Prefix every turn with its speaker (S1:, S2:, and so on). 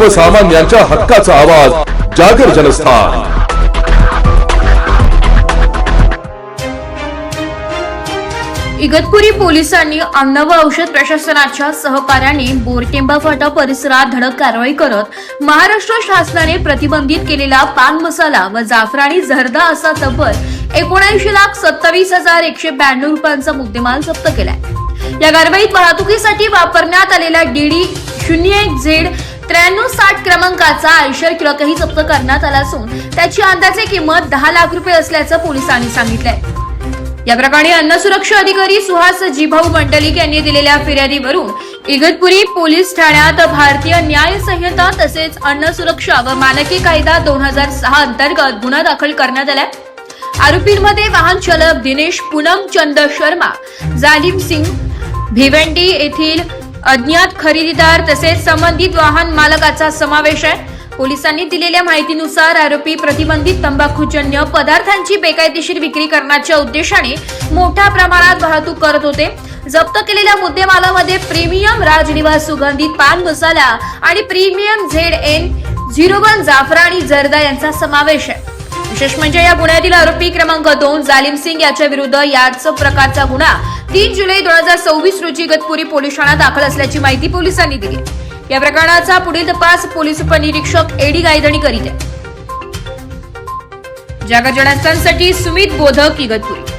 S1: सर्वसामान्यांच्या हक्काचा आवाज जागर जनस्थान।
S2: इगतपुरी पोलिसांनी अन्न व औषध प्रशासनाच्या सहकार्याने बोरटेंबा फाटा परिसरात धडक कारवाई करत महाराष्ट्र शासनाने प्रतिबंधित केलेला पान मसाला व जाफराणी जर्दा असा तब्बल 79,27,192 रुपयांचा मुद्देमाल जप्त केलाय। या कारवाईत वाहतुकीसाठी वापरण्यात आलेला DD01Z 9360 क्रमांकाचा आयशर ट्रकही जप्त करण्यात आला असून त्याची अंदाजे किंमत 10 लाख रुपये असल्याचं पोलिसांनी सांगितलंय। या प्रकरणी अन्न सुरक्षा अधिकारी सुहास जीभाऊ मंडलिक यांनी दिलेल्या फिर्यादीवरून इगतपुरी पोलीस ठाण्यात भारतीय न्याय संहिता तसेच अन्न सुरक्षा व मानके कायदा 2006 अंतर्गत गुन्हा दाखल करण्यात आलाय। आरोपींमध्ये वाहन चालक दिनेश पूनम चंद शर्मा, जालिम सिंग, भिवंडी येथील अज्ञात खरेदीदार तसेच संबंधित वाहन मालकाचा समावेश आहे। पोलिसांनी दिलेल्या माहितीनुसार आरोपी प्रतिबंधित तंबाखूजन्य पदार्थांची बेकायदेशीर विक्री करण्याच्या उद्देशाने मोठ्या प्रमाणात वाहतूक करत होते। जप्त केलेल्या मुद्देमालामध्ये प्रीमियम राजनिवास सुगंधित पान मसाला आणि प्रीमियम ZN01 जाफराणी जर्दा यांचा समावेश आहे। विशेष म्हणजे या गुन्ह्यातील आरोपी क्रमांक 2 जालिम सिंग याच्या विरुद्ध याच प्रकारचा गुन्हा 3 जुलै 2024 रोजी इगतपुरी पोलीस ठाण्यात दाखल असल्याची माहिती पोलिसांनी दिली। या प्रकरणाचा पुढील तपास पोलीस उपनिरीक्षक एडी गायधणी करीत आहे। जागर जनस्थानसाठी सुमित बोधक, इगतपुरी।